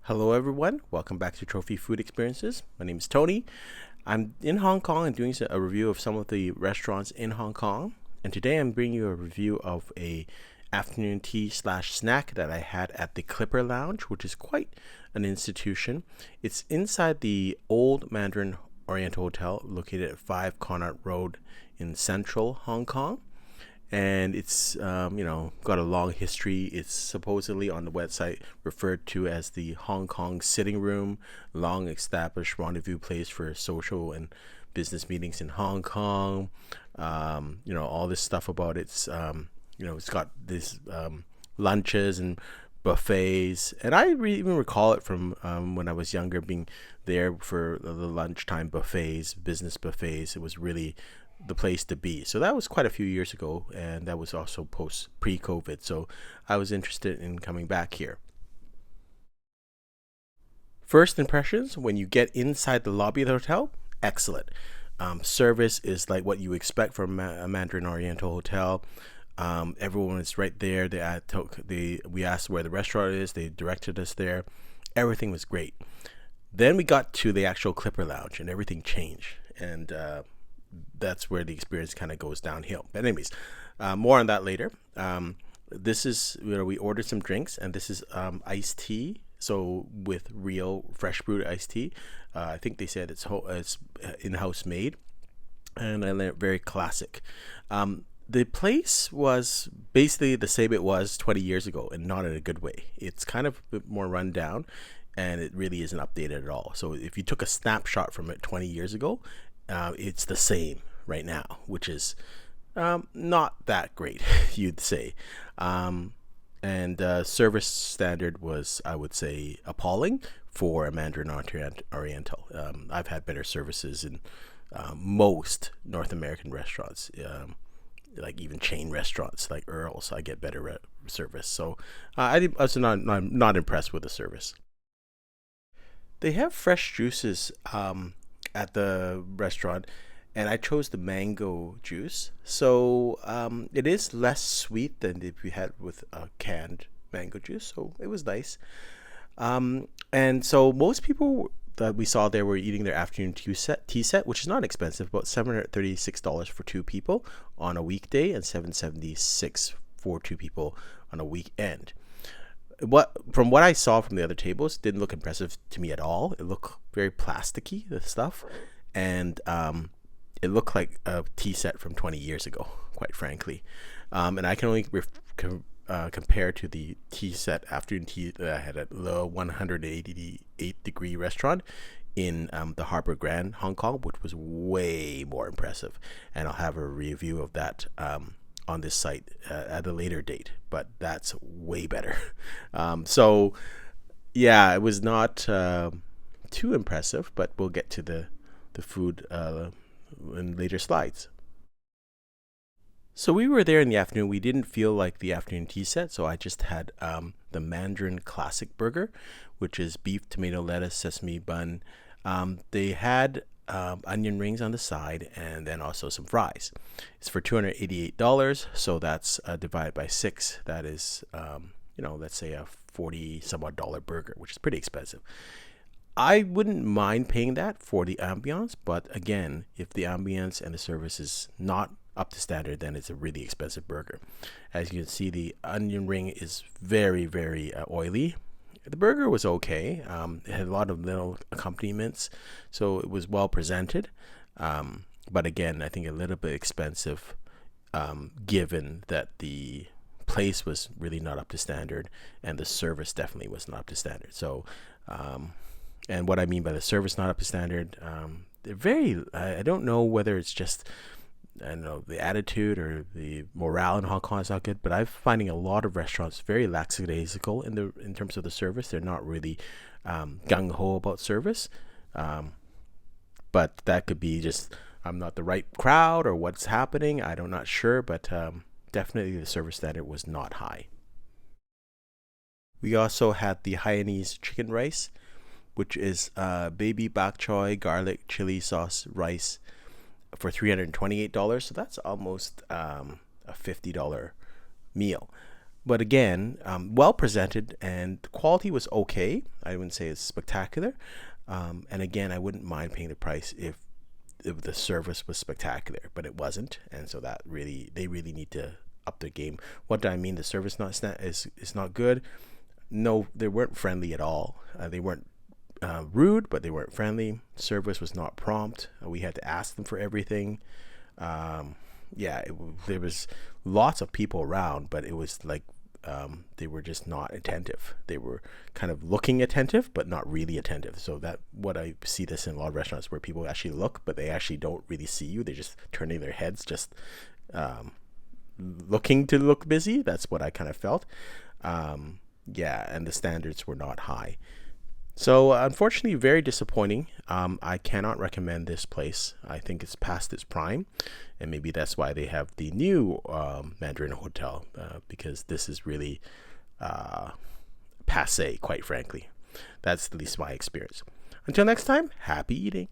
Hello everyone, welcome back to Trophy Food Experiences. My name is Tony. I'm in Hong Kong and doing a review of some of the restaurants in Hong Kong. And today I'm bringing you a review of a afternoon tea slash snack that I had at the Clipperlounge, which is quite an institution. It's inside the old Mandarin Oriental Hotel located at 5 Connaught Road in central Hong Kong. And it's got a long history. It's supposedly on the website referred to as the Hong Kong sitting room, long established rendezvous place for social and business meetings in Hong Kong. All this stuff about it's got this lunches and buffets, and I even recall it from when I was younger, being there for the lunchtime buffets, business buffets. It was really the place to be. So that was quite a few years ago, and that was also pre-COVID. So I was interested in coming back here. First impressions when you get inside the lobby of the hotel, excellent. Service is like what you expect from a Mandarin Oriental hotel. Everyone is right there. We asked where the restaurant is. They directed us there. Everything was great. Then we got to the actual Clipperlounge, and everything changed. And that's where the experience kind of goes downhill. But anyways, more on that later. This is we ordered some drinks, and this is iced tea. So with real fresh brewed iced tea. I think they said it's in-house made, and I learned very classic. The place was basically the same it was 20 years ago, and not in a good way. It's kind of a bit more run down, and it really isn't updated at all. So if you took a snapshot from it 20 years ago, it's the same right now, which is not that great, you'd say. And service standard was, I would say, appalling for a Mandarin Oriental. I've had better services in most North American restaurants, like even chain restaurants like Earl's. I get better service. So I was not impressed with the service. They have fresh juices at the restaurant, and I chose the mango juice. So it is less sweet than if you had with a canned mango juice. So it was nice. And so most people that we saw there were eating their afternoon tea set, which is not expensive, about $736 for 2 people on a weekday and $776 for 2 people on a weekend. From what I saw from the other tables, didn't look impressive to me at all. It looked very plasticky, the stuff, and it looked like a tea set from 20 years ago, quite frankly. And I can only compare to the tea set, afternoon tea, that I had at the 188 degree restaurant in the Harbour Grand, Hong Kong, which was way more impressive. And I'll have a review of that on this site at a later date, but that's way better. So yeah, it was not too impressive, but we'll get to the food in later slides. So we were there in the afternoon. We didn't feel like the afternoon tea set, so I just had the Mandarin Classic Burger, which is beef, tomato, lettuce, sesame bun. They had onion rings on the side, and then also some fries. It's for $288, so that's divided by 6. That is, let's say a 40 some odd dollar burger, which is pretty expensive. I wouldn't mind paying that for the ambiance, but again, if the ambiance and the service is not up to standard, then it's a really expensive burger. As you can see, the onion ring is very, very oily. The burger was okay. It had a lot of little accompaniments, so it was well presented. But again, I think a little bit expensive, given that the place was really not up to standard, and the service definitely was not up to standard. So, and what I mean by the service not up to standard, they're very. I don't know whether it's just, I don't know, the attitude or the morale in Hong Kong is not good, but I'm finding a lot of restaurants very lackadaisical in terms of the service. They're not really gung ho about service, but that could be just I'm not the right crowd or what's happening. I'm not sure, but definitely the service standard was not high. We also had the Hainese chicken rice, which is baby bok choy garlic chili sauce rice for $328. So that's almost a $50 meal. But again, well presented, and the quality was okay. I wouldn't say it's spectacular. And again, I wouldn't mind paying the price if the service was spectacular, but it wasn't. And so they really need to up their game. What do I mean? The service is not good. No, they weren't friendly at all. They weren't rude, but they weren't friendly. Service was not prompt. We had to ask them for everything. There was lots of people around, but it was like they were just not attentive. They were kind of looking attentive, but not really attentive. So that what I see this in a lot of restaurants where people actually look, but they actually don't really see you. They're just turning their heads, just looking to look busy. That's what I kind of felt. And the standards were not high. So unfortunately, very disappointing. I cannot recommend this place. I think it's past its prime, and maybe that's why they have the new Mandarin Hotel, because this is really passe, quite frankly. That's at least my experience. Until next time, happy eating.